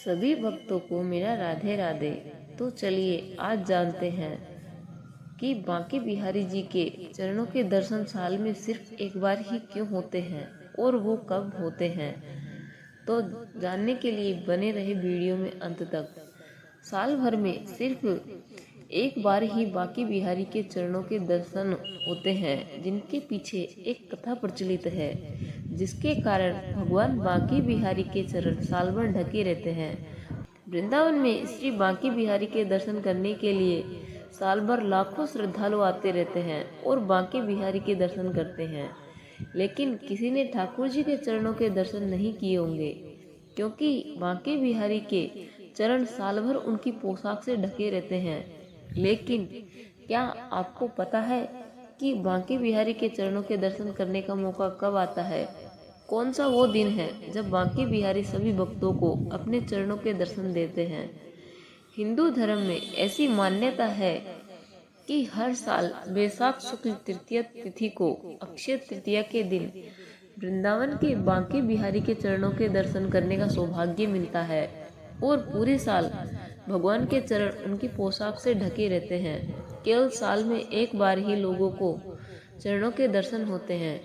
सभी भक्तों को मेरा राधे राधे। तो चलिए आज जानते हैं कि बांके बिहारी जी के चरणों के दर्शन साल में सिर्फ एक बार ही क्यों होते हैं और वो कब होते हैं। तो जानने के लिए बने रहे वीडियो में अंत तक। साल भर में सिर्फ एक बार ही बांके बिहारी के चरणों के दर्शन होते हैं, जिनके पीछे एक कथा प्रचलित है, जिसके कारण भगवान बांके बिहारी के चरण साल भर ढके रहते हैं। वृंदावन में श्री बांके बिहारी के दर्शन करने के लिए साल भर लाखों श्रद्धालु आते रहते हैं और बांके बिहारी के दर्शन करते हैं। लेकिन किसी ने ठाकुर जी के चरणों के दर्शन नहीं किए होंगे, क्योंकि बांके बिहारी के चरण साल भर उनकी पोशाक से ढके रहते हैं। लेकिन क्या आपको पता है कि बांके बिहारी के चरणों के दर्शन करने का मौका कब आता है? कौन सा वो दिन है जब बांके बिहारी सभी भक्तों को अपने चरणों के दर्शन देते हैं? हिंदू धर्म में ऐसी मान्यता है कि हर साल वैशाख शुक्ल तृतीया तिथि को अक्षय तृतीया के दिन वृंदावन के बांके बिहारी के चरणों के दर्शन करने का सौभाग्य मिलता है और पूरे साल भगवान के चरण उनकी पोशाक से ढके रहते हैं। केवल साल में एक बार ही लोगों को चरणों के दर्शन होते हैं।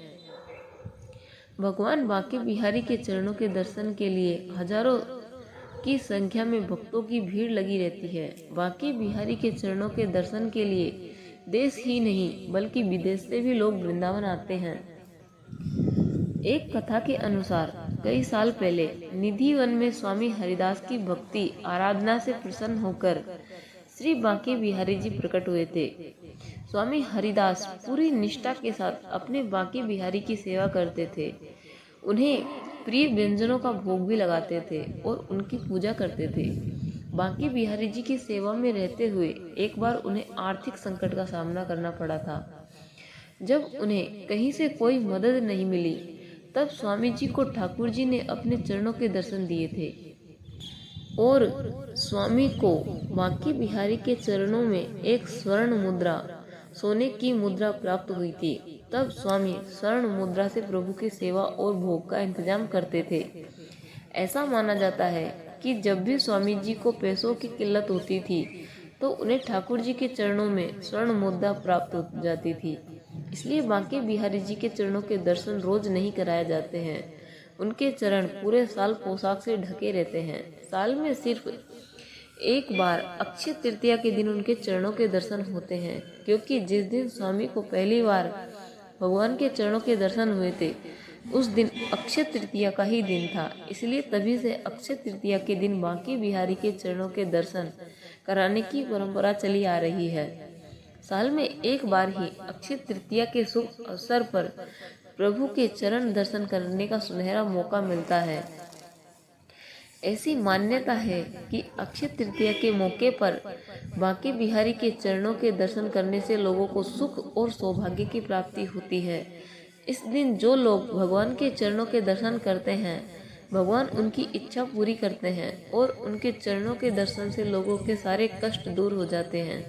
भगवान बांके बिहारी के चरणों के दर्शन के लिए हजारों की संख्या में भक्तों की भीड़ लगी रहती है। बांके बिहारी के चरणों के दर्शन के लिए देश ही नहीं बल्कि विदेश से भी लोग वृंदावन आते हैं। एक कथा के अनुसार कई साल पहले निधि वन में स्वामी हरिदास की भक्ति आराधना से प्रसन्न होकर श्री बांके बिहारी जी प्रकट हुए थे। स्वामी हरिदास पूरी निष्ठा के साथ अपने बांके बिहारी की सेवा करते थे। उन्हें प्रिय व्यंजनों का भोग भी लगाते थे और उनकी पूजा करते थे। बांके बिहारी जी की सेवा में रहते हुए एक बार उन्हें आर्थिक संकट का सामना करना पड़ा था। जब उन्हें कहीं से कोई मदद नहीं मिली, तब स्वामी जी को ठाकुर जी ने अपने चरणों के दर्शन दिए थे और स्वामी को बांके बिहारी के चरणों में एक स्वर्ण मुद्रा, सोने की मुद्रा प्राप्त हुई थी। तब स्वामी स्वर्ण मुद्रा से प्रभु की सेवा और भोग का इंतजाम करते थे। ऐसा माना जाता है कि जब भी स्वामी जी को पैसों की किल्लत होती थी, तो उन्हें ठाकुर जी के चरणों में स्वर्ण मुद्रा प्राप्त हो जाती थी। इसलिए बांके बिहारी जी के चरणों के दर्शन रोज नहीं कराए जाते हैं। उनके चरण पूरे साल पोशाक से ढके रहते हैं। साल में सिर्फ एक बार अक्षय तृतीया के दिन उनके चरणों के दर्शन होते हैं, क्योंकि जिस दिन स्वामी को पहली बार भगवान के चरणों के दर्शन हुए थे, उस दिन अक्षय तृतीया का ही दिन था। इसलिए तभी से अक्षय तृतीया के दिन बांके बिहारी के चरणों के दर्शन कराने की परंपरा चली आ रही है। साल में एक बार ही अक्षय तृतीया के शुभ अवसर पर प्रभु के चरण दर्शन करने का सुनहरा मौका मिलता है। ऐसी मान्यता है कि अक्षय तृतीया के मौके पर बांके बिहारी के चरणों के दर्शन करने से लोगों को सुख और सौभाग्य की प्राप्ति होती है। इस दिन जो लोग भगवान के चरणों के दर्शन करते हैं, भगवान उनकी इच्छा पूरी करते हैं और उनके चरणों के दर्शन से लोगों के सारे कष्ट दूर हो जाते हैं।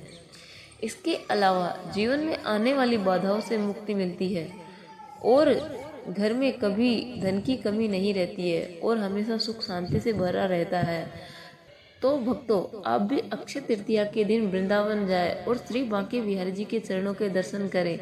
इसके अलावा जीवन में आने वाली बाधाओं से मुक्ति मिलती है और घर में कभी धन की कमी नहीं रहती है और हमेशा सुख शांति से भरा रहता है। तो भक्तों, आप भी अक्षय तृतीया के दिन वृंदावन जाएं और श्री बांके बिहारी जी के चरणों के दर्शन करें।